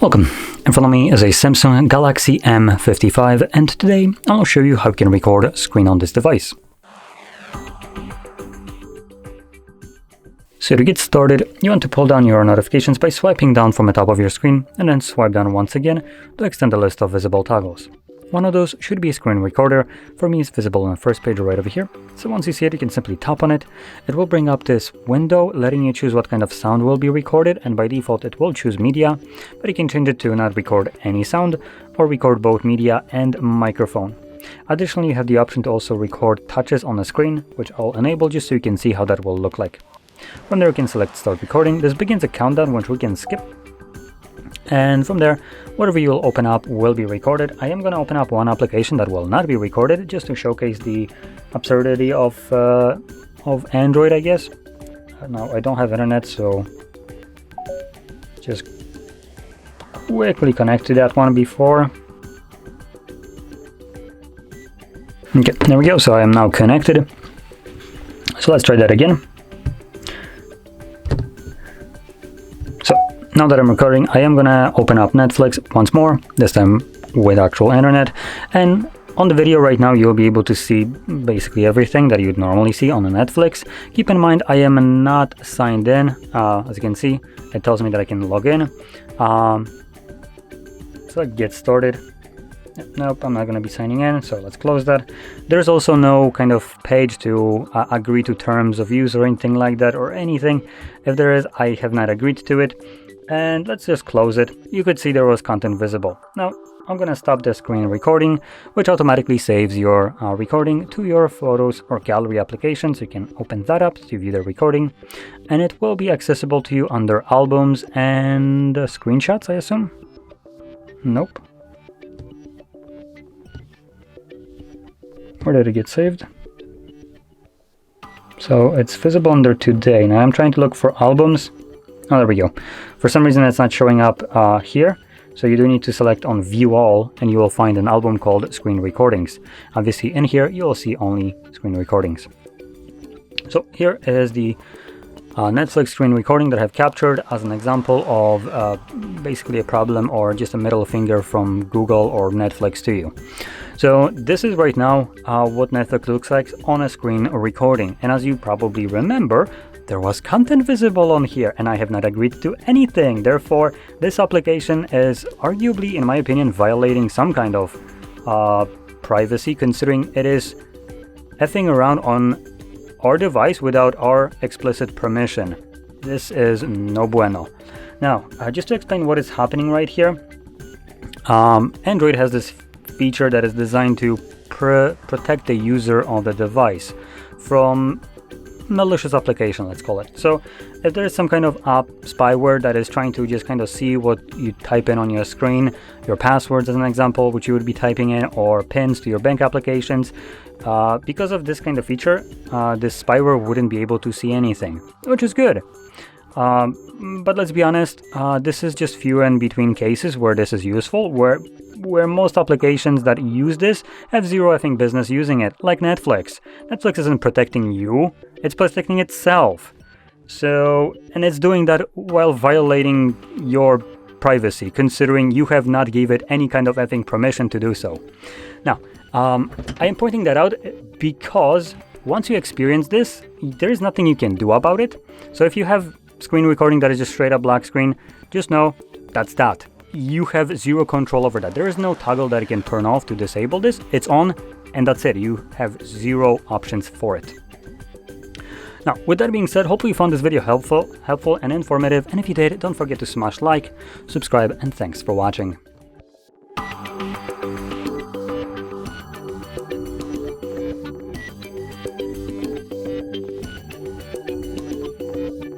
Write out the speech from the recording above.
Welcome. In front of me is a Samsung Galaxy M55, and today I'll show you how you can record a screen on this device. So to get started, you want to pull down your notifications by swiping down from the top of your screen and then swipe down once again to extend the list of visible toggles. One of those should be a screen recorder. For me, it's visible on the first page right over here. So once you see it, you can simply tap on it. It will bring up this window letting you choose what kind of sound will be recorded, and by default it will choose media, but you can change it to not record any sound or record both media and microphone. Additionally, you have the option to also record touches on the screen, which I'll enable just so you can see how that will look like. From there, you can select start recording. This begins a countdown, which we can skip. And from there, whatever you'll open up will be recorded. I am going to open up one application that will not be recorded, just to showcase the absurdity of Android, I guess. Now, I don't have internet, so just quickly connect to that one before. Okay, there we go. So I am now connected. So let's try that again. Now that I'm recording, I am gonna open up Netflix once more, this time with actual internet, and on the video right now you'll be able to see basically everything that you'd normally see on a Netflix. Keep in mind I am not signed in. As you can see, it tells me that I can log in. So let's get started. Nope, I'm not going to be signing in, so let's close that. There's also no kind of page to agree to terms of use or anything like that, or anything. If there is, I have not agreed to it. And let's just close it. You could see there was content visible. Now, I'm going to stop the screen recording, which automatically saves your recording to your Photos or Gallery application. So you can open that up to view the recording. And it will be accessible to you under Albums and Screenshots, I assume? Nope. Where did it get saved? So it's visible under Today. Now I'm trying to look for albums. Oh, there we go. For some reason it's not showing up here. So you do need to select on View All, and you will find an album called Screen Recordings. Obviously in here you will see only screen recordings. So here is the Netflix screen recording that I've captured as an example of basically a problem or just a middle finger from Google or Netflix to you. So this is right now what Netflix looks like on a screen recording. And as you probably remember, there was content visible on here and I have not agreed to anything. Therefore, this application is arguably, in my opinion, violating some kind of privacy, considering it is effing around on our device without our explicit permission. This is no bueno. Now, just to explain what is happening right here, Android has this feature that is designed to protect the user of the device from malicious application, let's call it. So if there is some kind of app spyware that is trying to just kind of see what you type in on your screen, your passwords as an example, which you would be typing in, or pins to your bank applications, because of this kind of feature, this spyware wouldn't be able to see anything, which is good. But let's be honest, this is just few and between cases where this is useful, where most applications that use this have zero effing business using it, like Netflix. Netflix isn't protecting you, it's protecting itself. So, and it's doing that while violating your privacy, considering you have not given it any kind of effing permission to do so. Now, I am pointing that out because once you experience this, there is nothing you can do about it. So if you have screen recording that is just straight up black screen, just know that's that. You have zero control over that. There is no toggle that you can turn off to disable this. It's on and that's it. You have zero options for it. Now, with that being said, hopefully you found this video helpful and informative. And if you did, don't forget to smash like, subscribe, and thanks for watching.